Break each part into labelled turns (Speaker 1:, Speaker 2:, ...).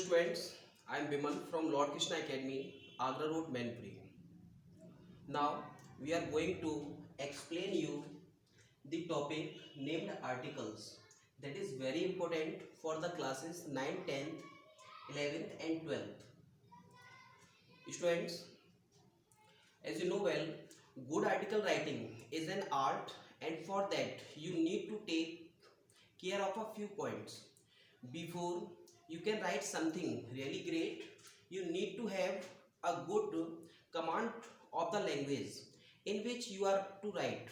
Speaker 1: students, I am Bimal from Lord Krishna Academy, Agra Road, Manpuri. Now we are going to explain you the topic named articles. That is very important for the classes 9th, 10th, 11th and 12th. Students, as you know well, good article writing is an art, and for that you need to take care of a few points. Before you can write something really great, you need to have a good command of the language in which you are to write.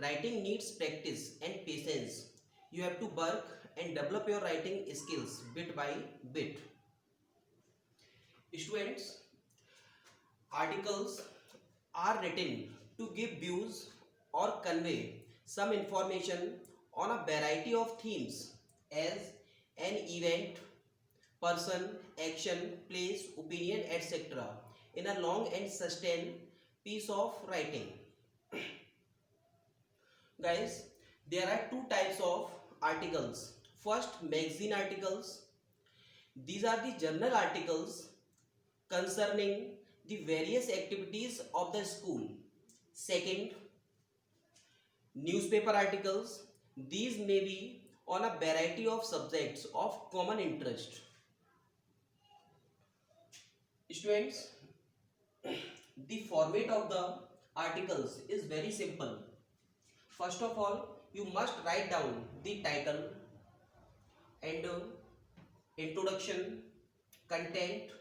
Speaker 1: Writing needs practice and patience. You have to work and develop your writing skills bit by bit. Students, articles are written to give views or convey some information on a variety of themes as an event, person, action, place, opinion, etc. in a long and sustained piece of writing. Guys, there are two types of articles. First, magazine articles. These are the journal articles concerning the various activities of the school. Second, newspaper articles. These may be on a variety of subjects of common interest. Students, the format of the articles is very simple. First of all, you must write down the title and introduction, content,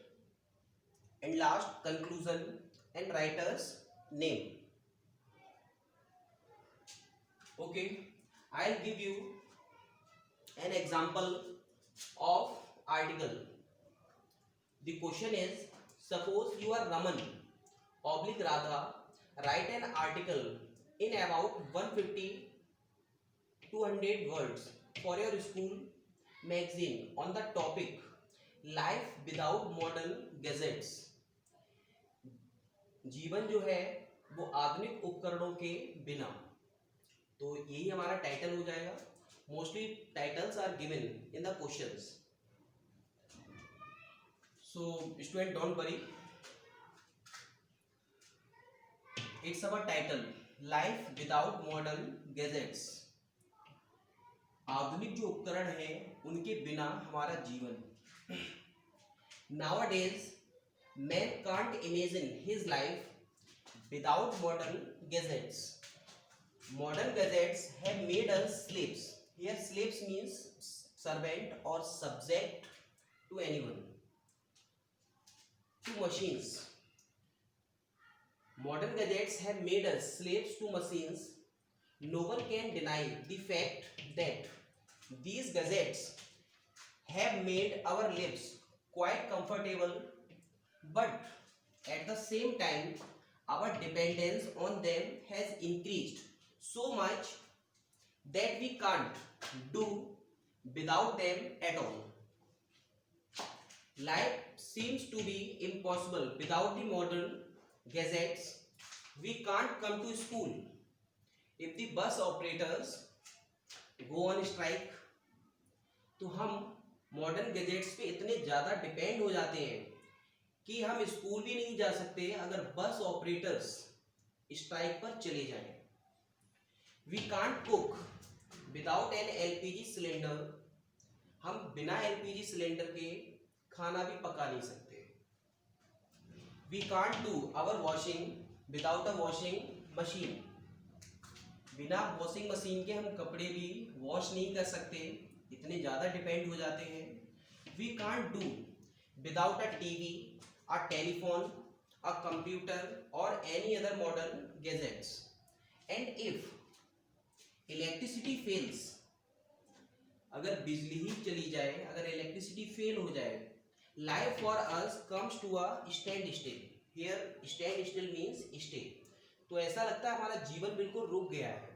Speaker 1: and last conclusion and writer's name. Okay, I'll give you an example of article. The question is, suppose you are Raman oblique Radha, write an article in about 150-200 words for your school magazine on the topic life without modern gadgets. जीवन जो है वो आधुनिक उपकरणों के बिना. तो यही हमारा टाइटल हो जाएगा. Mostly titles are given in the questions. So student, don't worry. It's our title, Life Without Modern Gadgets. आधुनिक जो उपकरण हैं उनके बिना हमारा जीवन. Nowadays, man can't imagine his life without modern gadgets. Modern gadgets have made us slaves. Here, slaves means servant or subject to anyone. To machines. Modern gadgets have made us slaves to machines. No one can deny the fact that these gadgets have made our lives quite comfortable, but at the same time our dependence on them has increased so much that we can't do without them at all. Life seems to be impossible without the modern gadgets. We can't come to school if the bus operators go on strike. तो हम modern gadgets पे इतने ज़्यादा depend हो जाते हैं कि हम स्कूल भी नहीं जा सकते अगर बस ऑपरेटर्स स्ट्राइक पर चले जाएं. We can't cook without an LPG cylinder. हम बिना एलपीजी सिलेंडर के खाना भी पका नहीं सकते. We can't do our washing without a washing machine. बिना वॉशिंग मशीन के हम कपड़े भी वॉश नहीं कर सकते, इतने ज़्यादा डिपेंड हो जाते हैं. We can't do without a TV, a telephone, a computer और any other modern gadgets. And if electricity fails, अगर बिजली ही चली जाए, अगर इलेक्ट्रिसिटी फेल हो जाए, life for us comes to a standstill. Here standstill means stay. तो ऐसा लगता है हमारा जीवन बिल्कुल रुक गया है.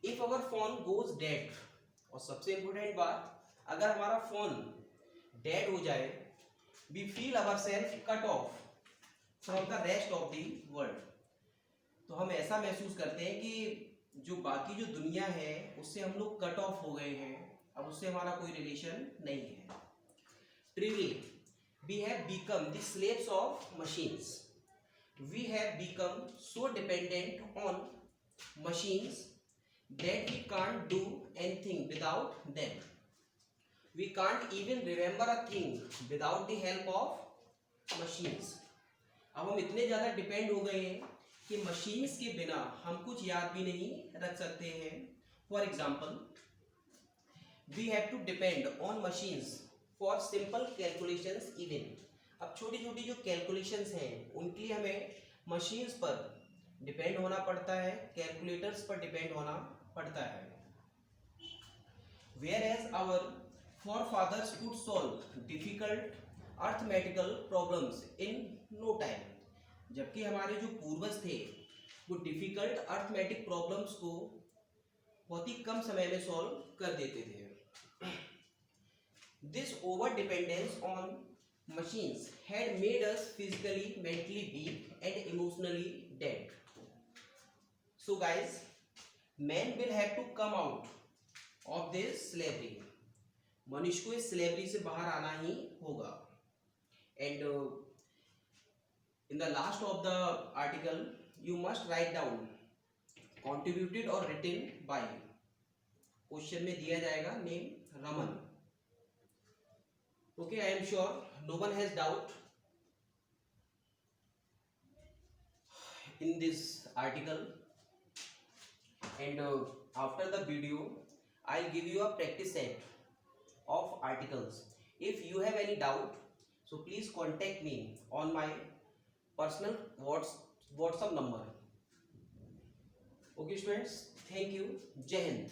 Speaker 1: If our phone goes dead, और सबसे इंपॉर्टेंट बात, अगर हमारा फोन डेड हो जाए, we feel ourself cut off from the rest of the world. तो हम ऐसा महसूस करते हैं कि जो बाकी जो दुनिया है उससे हम लोग कट ऑफ हो गए हैं, अब उससे हमारा कोई रिलेशन नहीं है. Truly, we have become the slaves of machines. We have become so dependent on machines that we can't do anything without them. We can't even remember a thing without the help of machines. अब हम इतने ज़्यादा depend हो गए हैं कि machines के बिना हम कुछ याद भी नहीं रख सकते हैं. For example, we have to depend on machines for simple calculations even. अब छोटी छोटी जो कैलकुलेशंस हैं उनके लिए हमें मशीन्स पर डिपेंड होना पड़ता है, कैलकुलेटर्स पर डिपेंड होना पड़ता है. Whereas our forefathers could solve difficult arithmetical problems in no time. जबकि हमारे जो पूर्वज थे वो डिफिकल्ट अर्थमेटिक प्रॉब्लम्स को बहुत ही कम समय में सॉल्व कर देते थे. This over dependence on machines had made us physically, mentally weak and emotionally dead. So guys, man will have to come out of this slavery. मनुष्य को इस स्लेवरी से बाहर आना ही होगा. And in the last of the article you must write down contributed or written by. Question में दिया जाएगा name Raman. Okay, I am sure no one has doubt in this article. And after the video I'll give you a practice set of articles. If you have any doubt, so please contact me on my personal WhatsApp number. Okay students, thank you. Jai Hind.